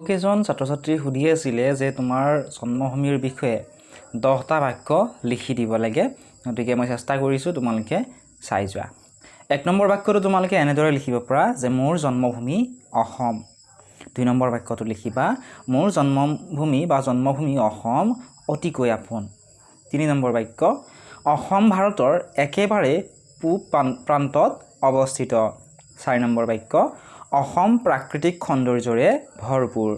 বহুকেইজন ছাত্ৰ ছাত্ৰী সুধি আছিলে যে তোমাৰ জন্মভূমিৰ বিষয়ে 10টা বাক্য লিখি দিব লাগে। গতিকে মই চেষ্টা কৰিছোঁ, তোমালোকে চাই যোৱা। 1 নম্বৰ বাক্যটো তোমালোকে এনেদৰে লিখিব পাৰা যে মোৰ জন্মভূমি অসম। 2 নম্বৰ বাক্যটো লিখিবা মোৰ জন্মভূমি বা জন্মভূমি অসম অতিকৈ আপোন। 3 নম্বৰ বাক্য অসম ভাৰতৰ একেবাৰে পূব প্ৰান্তত অৱস্থিত। 4 নম্বৰ বাক্য অসম প্ৰাকৃতিক সৌন্দৰ্যৰে ভৰপূৰ।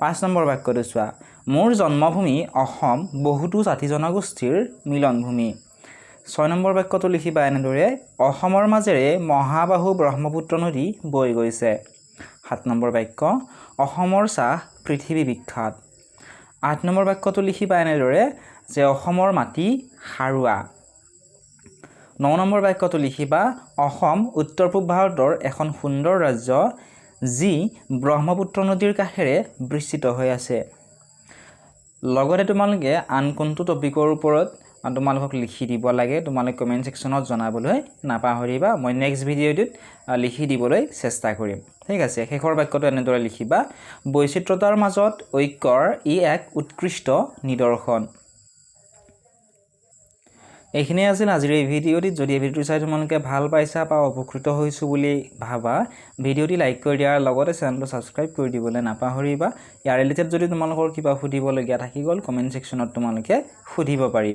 5 নম্বৰ বাক্যটো চোৱা মোৰ জন্মভূমি অসম বহুতো জাতি জনগোষ্ঠীৰ মিলনভূমি। 6 নম্বৰ বাক্যটো লিখিবা এনেদৰে অসমৰ মাজেৰে মহাবাহু ব্ৰহ্মপুত্ৰ নদী বৈ গৈছে। 7 নম্বৰ বাক্য অসমৰ চাহ পৃথিৱী বিখ্যাত। 8 নম্বৰ বাক্যটো লিখিবা এনেদৰে যে অসমৰ মাটি সাৰুৱা। 9 নম্বৰ বাক্যটো লিখিবা অসম উত্তৰ পূব ভাৰতৰ এখন সুন্দৰ ৰাজ্য যি ব্ৰহ্মপুত্ৰ নদীৰ কাষেৰে বিস্তৃত হৈ আছে। লগতে তোমালোকে আন কোনটো টপিকৰ ওপৰত তোমালোকক লিখি দিব লাগে তোমালোকে কমেণ্ট ছেকশ্যনত জনাবলৈ নাপাহৰিবা। মই নেক্সট ভিডিঅ'টোত লিখি দিবলৈ চেষ্টা কৰিম। ঠিক আছে, শেষৰ বাক্যটো এনেদৰে লিখিবা বৈচিত্ৰতাৰ মাজত ঐক্যৰ ই এক উৎকৃষ্ট নিদৰ্শন। এইখিনি আছিল আজিৰ এই ভিডিঅ'টিত। যদি এই ভিডিঅ'টো চাই তোমালোকে ভাল পাইছা বা উপকৃত হৈছোঁ বুলি ভাবা, ভিডিঅ'টি লাইক কৰি দিয়াৰ লগতে চেনেলটো ছাবস্ক্ৰাইব কৰি দিবলৈ নাপাহৰিবা। ইয়াৰ ৰিলেটেড যদি তোমালোকৰ কিবা সুধিবলগীয়া থাকি গ'ল কমেণ্ট ছেকশ্যনত তোমালোকে সুধিব পাৰিবা।